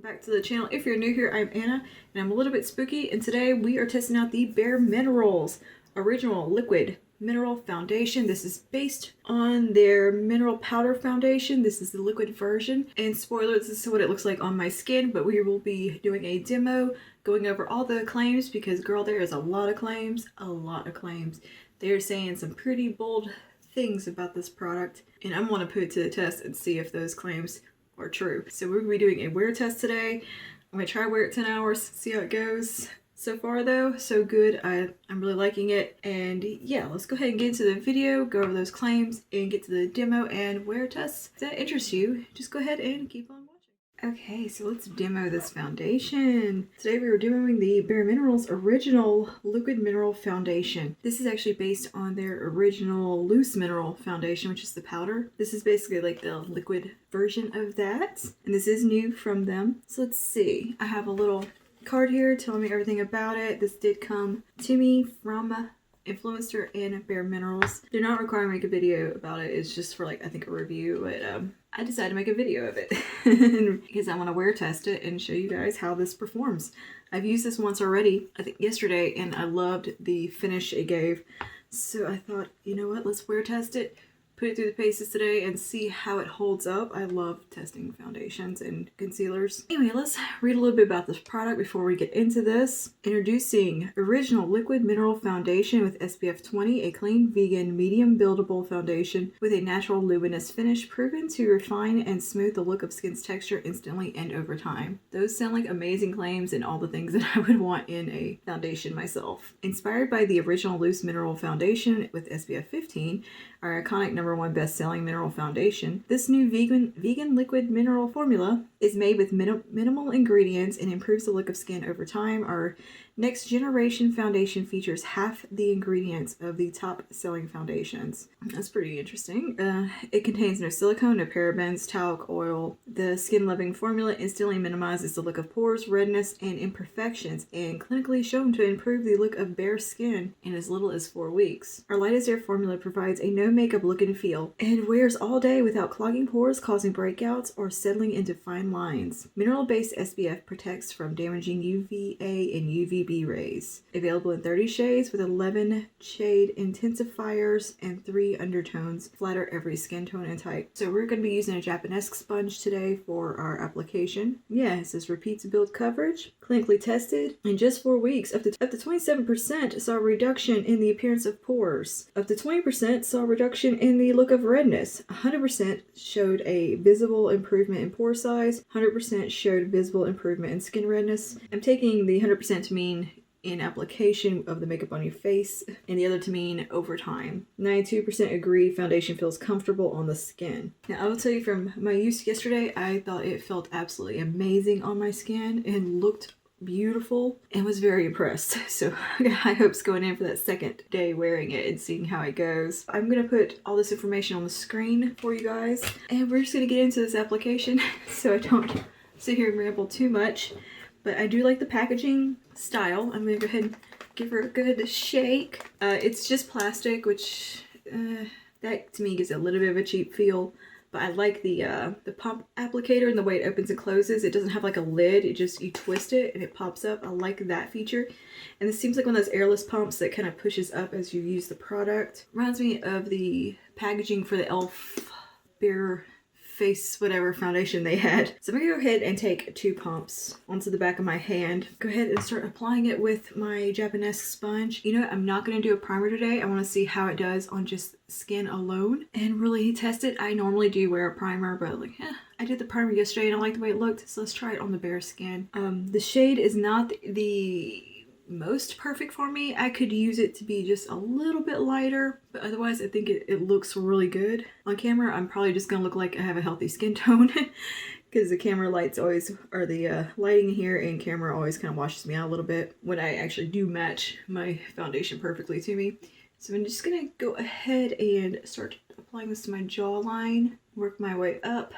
Back to the channel. If you're new here, I'm Anna and I'm a little bit spooky, and today we are testing out the Bare Minerals Original Liquid Mineral Foundation. This is based on their mineral powder foundation. This is the liquid version, and spoiler, this is what it looks like on my skin, but we will be doing a demo going over all the claims because girl, there is a lot of claims. They're saying some pretty bold things about this product, and I'm going to put it to the test and see if those claims are true. So we're going to be doing a wear test today. I'm going to try wear it 10 hours, see how it goes. So far though, so good. I'm really liking it. And yeah, let's go ahead and get into the video, go over those claims, and get to the demo and wear tests. If that interests you, just go ahead and keep on watching. Okay, so let's demo this foundation. Today we were demoing the Bare Minerals Original Liquid Mineral Foundation. This is actually based on their original Loose Mineral Foundation, which is the powder. This is basically like the liquid version of that. And this is new from them. So let's see. I have a little card here telling me everything about it. This did come to me from Influencer and Bare Minerals. They're not requiring me to make a video about it. It's just for like, I think, a review, but I decided to make a video of it because I want to wear test it and show you guys how this performs. I've used this once already, I think yesterday, and I loved the finish it gave. So I thought, you know what, let's wear test it, put it through the paces today and see how it holds up. I love testing foundations and concealers. Anyway, let's read a little bit about this product before we get into this. Introducing Original Liquid Mineral Foundation with SPF 20, a clean, vegan, medium buildable foundation with a natural luminous finish proven to refine and smooth the look of skin's texture instantly and over time. Those sound like amazing claims and all the things that I would want in a foundation myself. Inspired by the original Loose Mineral Foundation with SPF 15, our iconic #1 best-selling mineral foundation, this new vegan liquid mineral formula is made with minimal ingredients and improves the look of skin over time. Our next generation foundation features half the ingredients of the top-selling foundations. That's pretty interesting. It contains no silicone, no parabens, talc, oil. The skin-loving formula instantly minimizes the look of pores, redness, and imperfections, and clinically shown to improve the look of bare skin in as little as 4 weeks. Our Light as Air formula provides a no-makeup look and feel, and wears all day without clogging pores, causing breakouts, or settling into fine lines. Mineral-based SPF protects from damaging UVA and UVB rays. Available in 30 shades with 11 shade intensifiers and 3 undertones. Flatter every skin tone and type. So we're going to be using a Japanese sponge today for our application. Yeah, it says repeat to build coverage. Clinically tested. In just 4 weeks, up to 27% saw a reduction in the appearance of pores. Up to 20% saw a reduction in the look of redness. 100% showed a visible improvement in pore size. 100% showed visible improvement in skin redness. I'm taking the 100% to mean in application of the makeup on your face, and the other to mean over time. 92% agree foundation feels comfortable on the skin. Now I will tell you from my use yesterday, I thought it felt absolutely amazing on my skin and looked beautiful and was very impressed. So I got high hopes going in for that second day wearing it and seeing how it goes. I'm gonna put all this information on the screen for you guys, and we're just gonna get into this application so I don't sit here and ramble too much. But I do like the packaging style. I'm gonna go ahead and give her a good shake. It's just plastic, which that to me gives it a little bit of a cheap feel. But I like the pump applicator and the way it opens and closes. It doesn't have like a lid. It just, you twist it and it pops up. I like that feature. And this seems like one of those airless pumps that kind of pushes up as you use the product. Reminds me of the packaging for the e.l.f. Bare Face whatever foundation they had. So I'm gonna go ahead and take 2 pumps onto the back of my hand. Go ahead and start applying it with my Japanese sponge. You know what? I'm not gonna do a primer today. I want to see how it does on just skin alone and really test it. I normally do wear a primer, but like, I did the primer yesterday and I like the way it looked, so let's try it on the bare skin. The shade is not the most perfect for me. I could use it to be just a little bit lighter, but otherwise I think it looks really good. On camera, I'm probably just gonna look like I have a healthy skin tone because the camera lights always, or the lighting here and camera always kind of washes me out a little bit when I actually do match my foundation perfectly to me. So I'm just gonna go ahead and start applying this to my jawline, work my way up.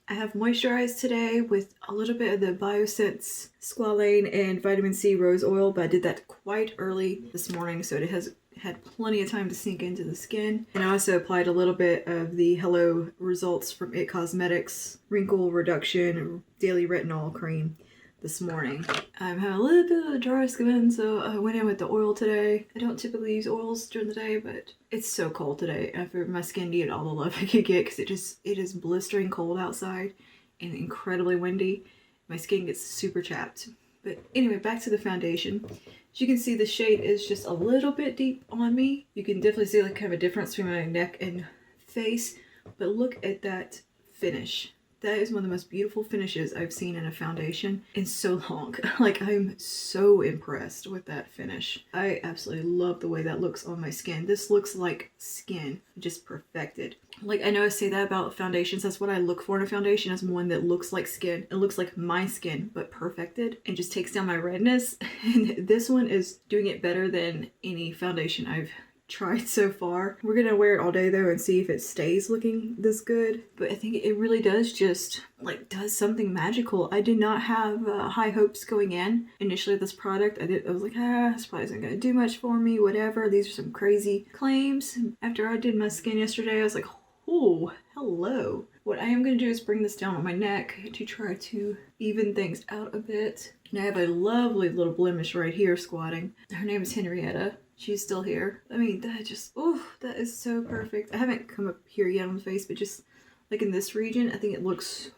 I have moisturized today with a little bit of the Biosense Squalane and Vitamin C Rose Oil, but I did that quite early this morning, so it has had plenty of time to sink into the skin. And I also applied a little bit of the Hello Results from It Cosmetics Wrinkle Reduction Daily Retinol Cream this morning. I'm having a little bit of dry skin, so I went in with the oil today. I don't typically use oils during the day, but it's so cold today. After my skin needed all the love it could get, because it is blistering cold outside and incredibly windy. My skin gets super chapped. But anyway, back to the foundation. As you can see, the shade is just a little bit deep on me. You can definitely see like kind of a difference between my neck and face, but look at that finish. That is one of the most beautiful finishes I've seen in a foundation in so long. Like, I'm so impressed with that finish. I absolutely love the way that looks on my skin. This looks like skin, just perfected. Like, I know I say that about foundations. That's what I look for in a foundation, is one that looks like skin. It looks like my skin, but perfected, and just takes down my redness. And this one is doing it better than any foundation I've tried so far. We're gonna wear it all day though and see if it stays looking this good, but I think it really does just like does something magical. I did not have high hopes going in initially with this product. I was like, this probably isn't gonna do much for me, whatever, these are some crazy claims. After I did my skin yesterday, I was like, oh, hello. What I am gonna do is bring this down on my neck to try to even things out a bit. And I have a lovely little blemish right here squatting. Her name is Henrietta. She's still here. I mean, that just, oh, that is so perfect. I haven't come up here yet on the face, but just like in this region, I think it looks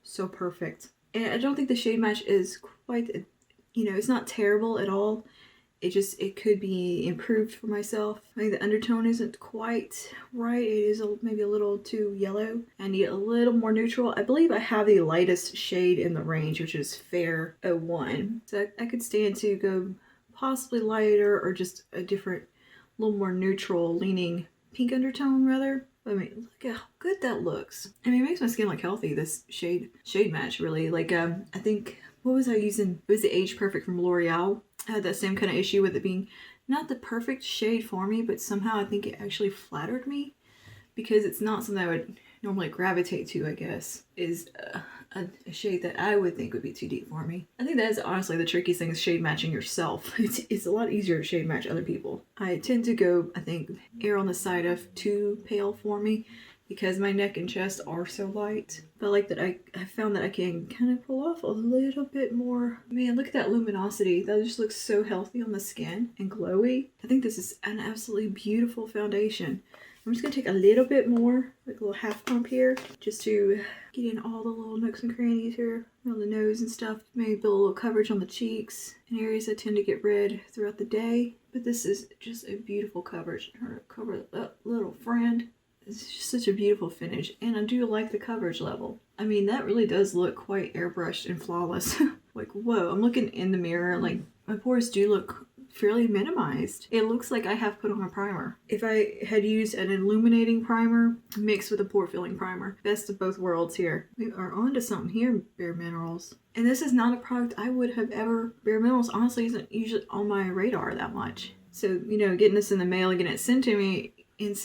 so perfect. And I don't think the shade match is quite, it's not terrible at all. It could be improved for myself. I think the undertone isn't quite right. It is maybe a little too yellow. I need a little more neutral. I believe I have the lightest shade in the range, which is Fair 01. So I could stand to go possibly lighter or just a different, little more neutral leaning pink undertone rather. I mean, look at how good that looks. I mean, it makes my skin look healthy, this shade match really. Like, I think, what was I using? It was the Age Perfect from L'Oreal. I had that same kind of issue with it being not the perfect shade for me, but somehow I think it actually flattered me because it's not something I would normally gravitate to, I guess, is a shade that I would think would be too deep for me. I think that is honestly the trickiest thing, is shade matching yourself. It's a lot easier to shade match other people. I tend to go, I think, err on the side of too pale for me because my neck and chest are so light. But I like that I found that I can kind of pull off a little bit more. Man, look at that luminosity. That just looks so healthy on the skin and glowy. I think this is an absolutely beautiful foundation. I'm just going to take a little bit more, like a little half pump here, just to get in all the little nooks and crannies here, on the nose and stuff. Maybe build a little coverage on the cheeks and areas that tend to get red throughout the day. But this is just a beautiful coverage. Her cover that little friend. It's just such a beautiful finish. And I do like the coverage level. I mean, that really does look quite airbrushed and flawless. Like, whoa, I'm looking in the mirror, like, my pores do look fairly minimized. It looks like I have put on a primer. If I had used an illuminating primer mixed with a pore filling primer, best of both worlds here. We are onto something here, Bare Minerals. And this is not a product I would have ever, Bare Minerals honestly isn't usually on my radar that much. So, getting this in the mail and getting it sent to me and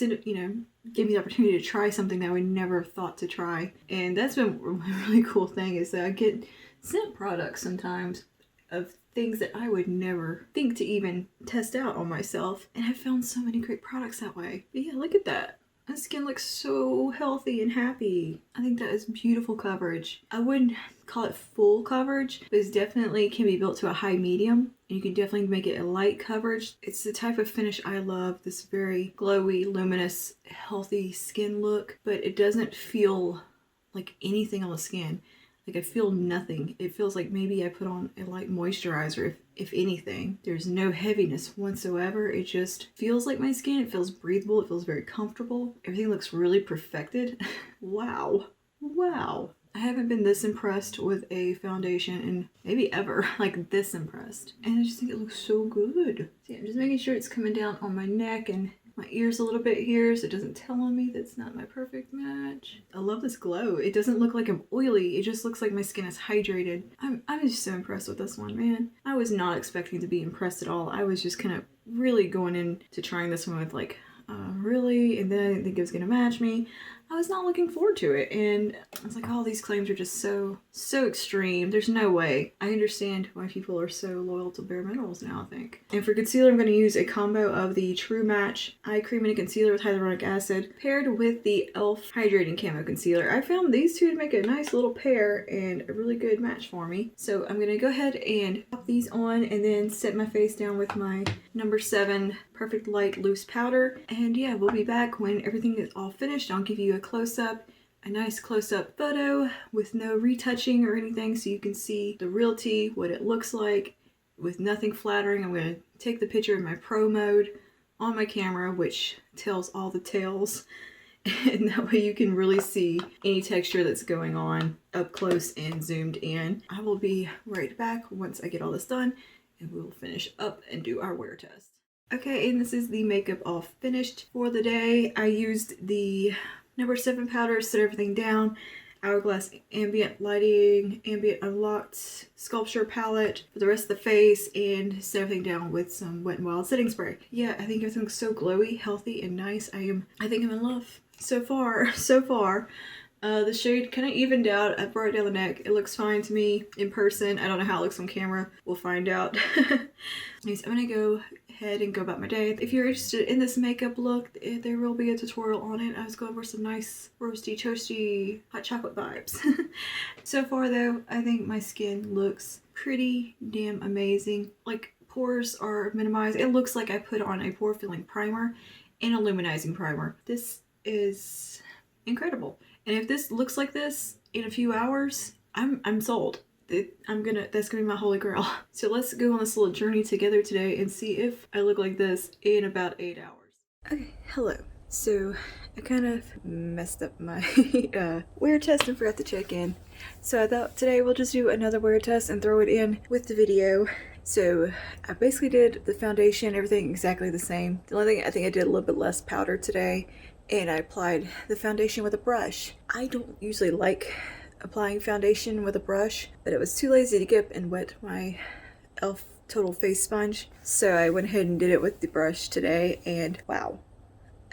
give me the opportunity to try something that I would never have thought to try. And that's been a really cool thing, is that I get sent products sometimes of things that I would never think to even test out on myself. And I've found so many great products that way. But yeah, look at that. My skin looks so healthy and happy. I think that is beautiful coverage. I wouldn't call it full coverage, but it definitely can be built to a high medium. And you can definitely make it a light coverage. It's the type of finish I love, this very glowy, luminous, healthy skin look. But it doesn't feel like anything on the skin. Like, I feel nothing. It feels like maybe I put on a light moisturizer, if anything. There's no heaviness whatsoever. It just feels like my skin. It feels breathable. It feels very comfortable. Everything looks really perfected. Wow. Wow. I haven't been this impressed with a foundation in maybe ever. Like, this impressed. And I just think it looks so good. So yeah, I'm just making sure it's coming down on my neck and my ears a little bit here, so it doesn't tell on me that's not my perfect match. I love this glow. It doesn't look like I'm oily. It just looks like my skin is hydrated. I'm just so impressed with this one, man. I was not expecting to be impressed at all. I was just kind of really going into trying this one with like, really? And then I didn't think it was gonna match me. I was not looking forward to it. And I was like, oh, these claims are just so extreme. There's no way. I understand why people are so loyal to Bare Minerals now, I think. And for concealer, I'm going to use a combo of the True Match Eye Cream and Concealer with Hyaluronic Acid paired with the e.l.f. Hydrating Camo Concealer. I found these two to make a nice little pair and a really good match for me. So I'm going to go ahead and pop these on and then set my face down with my number 7 Perfect Light Loose Powder. And yeah, we'll be back when everything is all finished. I'll give you a close-up, a nice close-up photo with no retouching or anything, so you can see the real tea, what it looks like, with nothing flattering. I'm going to take the picture in my pro mode on my camera, which tells all the tales, and that way you can really see any texture that's going on up close and zoomed in. I will be right back once I get all this done, and we'll finish up and do our wear test. Okay, and this is the makeup all finished for the day. I used the number 7 powder, set everything down, Hourglass Ambient Lighting, Ambient Unlocked Sculpture Palette for the rest of the face, and set everything down with some Wet n Wild setting spray. Yeah, I think everything's so glowy, healthy, and nice. I think I'm in love. So far. The shade kind of evened out. I brought it down the neck. It looks fine to me in person. I don't know how it looks on camera. We'll find out. Anyways, I'm gonna go ahead and go about my day. If you're interested in this makeup look, there will be a tutorial on it. I was going for some nice roasty, toasty, hot chocolate vibes. So far though, I think my skin looks pretty damn amazing. Like, pores are minimized. It looks like I put on a pore filling primer and a luminizing primer. This is incredible. And if this looks like this in a few hours, I'm sold. That's gonna be my holy grail. So let's go on this little journey together today and see if I look like this in about 8 hours. Okay, hello. So I kind of messed up my wear test and forgot to check in. So I thought today we'll just do another wear test and throw it in with the video. So I basically did the foundation, everything exactly the same. The only thing, I think I did a little bit less powder today, and I applied the foundation with a brush. I don't usually like applying foundation with a brush, but it was too lazy to get up and wet my e.l.f. Total Face Sponge. So I went ahead and did it with the brush today, and wow.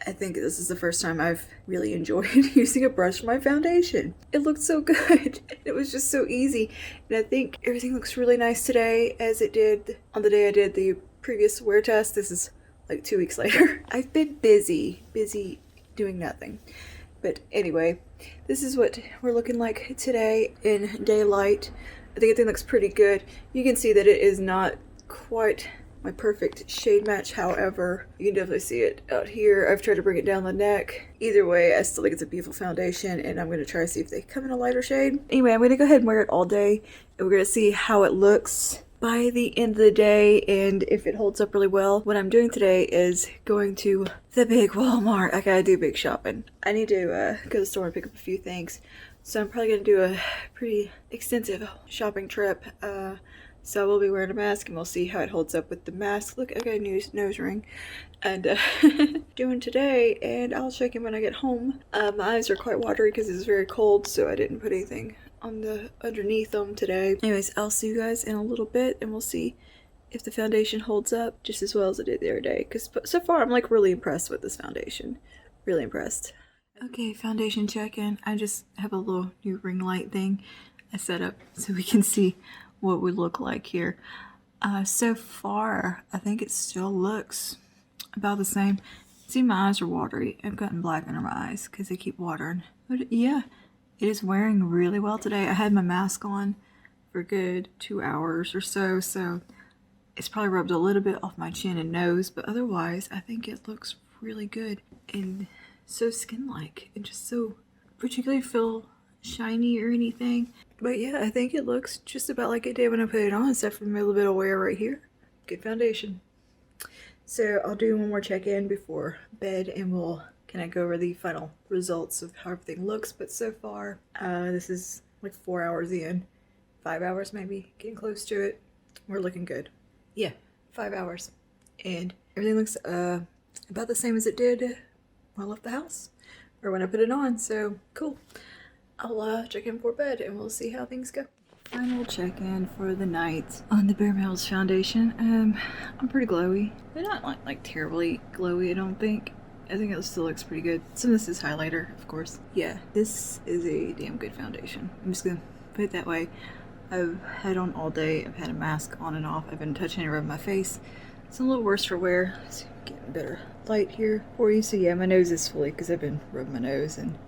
I think this is the first time I've really enjoyed using a brush for my foundation. It looked so good. It was just so easy. And I think everything looks really nice today as it did on the day I did the previous wear test. This is like 2 weeks later. I've been busy doing nothing. But anyway, this is what we're looking like today in daylight. I think everything looks pretty good. You can see that it is not quite my perfect shade match, however, you can definitely see it out here. I've tried to bring it down the neck. Either way, I still think it's a beautiful foundation, and I'm going to try to see if they come in a lighter shade. Anyway, I'm going to go ahead and wear it all day, and we're going to see how it looks by the end of the day and if it holds up really well. What I'm doing today is going to the big Walmart. I gotta do big shopping. I need to go to the store and pick up a few things. So I'm probably going to do a pretty extensive shopping trip. So we'll be wearing a mask and we'll see how it holds up with the mask. Look, I got a new nose ring. And doing today, and I'll check in when I get home. My eyes are quite watery because it's very cold, so I didn't put anything on the underneath them today. Anyways, I'll see you guys in a little bit and we'll see if the foundation holds up just as well as it did the other day. Because so far I'm like really impressed with this foundation. Really impressed. Okay, foundation check-in. I just have a little new ring light thing I set up so we can see what we look like here. So far, I think it still looks about the same. See, my eyes are watery. I've gotten black under my eyes because they keep watering. But yeah, it is wearing really well today. I had my mask on for a good 2 hours or so, so it's probably rubbed a little bit off my chin and nose, but otherwise, I think it looks really good and so skin-like and just so particularly feel shiny or anything. But yeah, I think it looks just about like it did when I put it on, except for a little bit of wear right here. Good foundation. So I'll do one more check-in before bed and we'll kind of go over the final results of how everything looks. But so far, this is like 4 hours in. 5 hours maybe, getting close to it. We're looking good. Yeah, 5 hours. And everything looks about the same as it did when I left the house. Or when I put it on, so cool. I'll check in for bed and we'll see how things go. Final check-in for the night on the Bare Minerals foundation. I'm pretty glowy. They're not like terribly glowy, I don't think. I think it still looks pretty good. Some of this is highlighter, of course. Yeah, this is a damn good foundation. I'm just gonna put it that way. I've had on all day. I've had a mask on and off. I've been touching and rubbing my face. It's a little worse for wear. Let's get better light here for you. So yeah, my nose is fully because I've been rubbing my nose and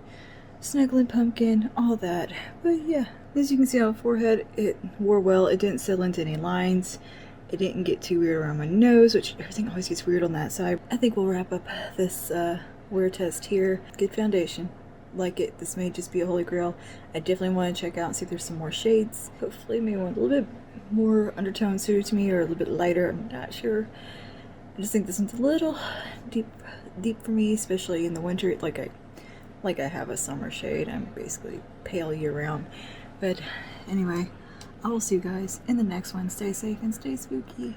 snuggling pumpkin, all that. But yeah, as you can see on my forehead, it wore well. It didn't settle into any lines. It didn't get too weird around my nose, which everything always gets weird on that side. I think we'll wrap up this wear test here. Good foundation. Like it. This may just be a holy grail. I definitely want to check out and see if there's some more shades. Hopefully maybe one a little bit more undertone suited to me or a little bit lighter. I'm not sure. I just think this one's a little deep for me, especially in the winter. Like I have a summer shade. I'm basically pale year round. But anyway, I will see you guys in the next one. Stay safe and stay spooky.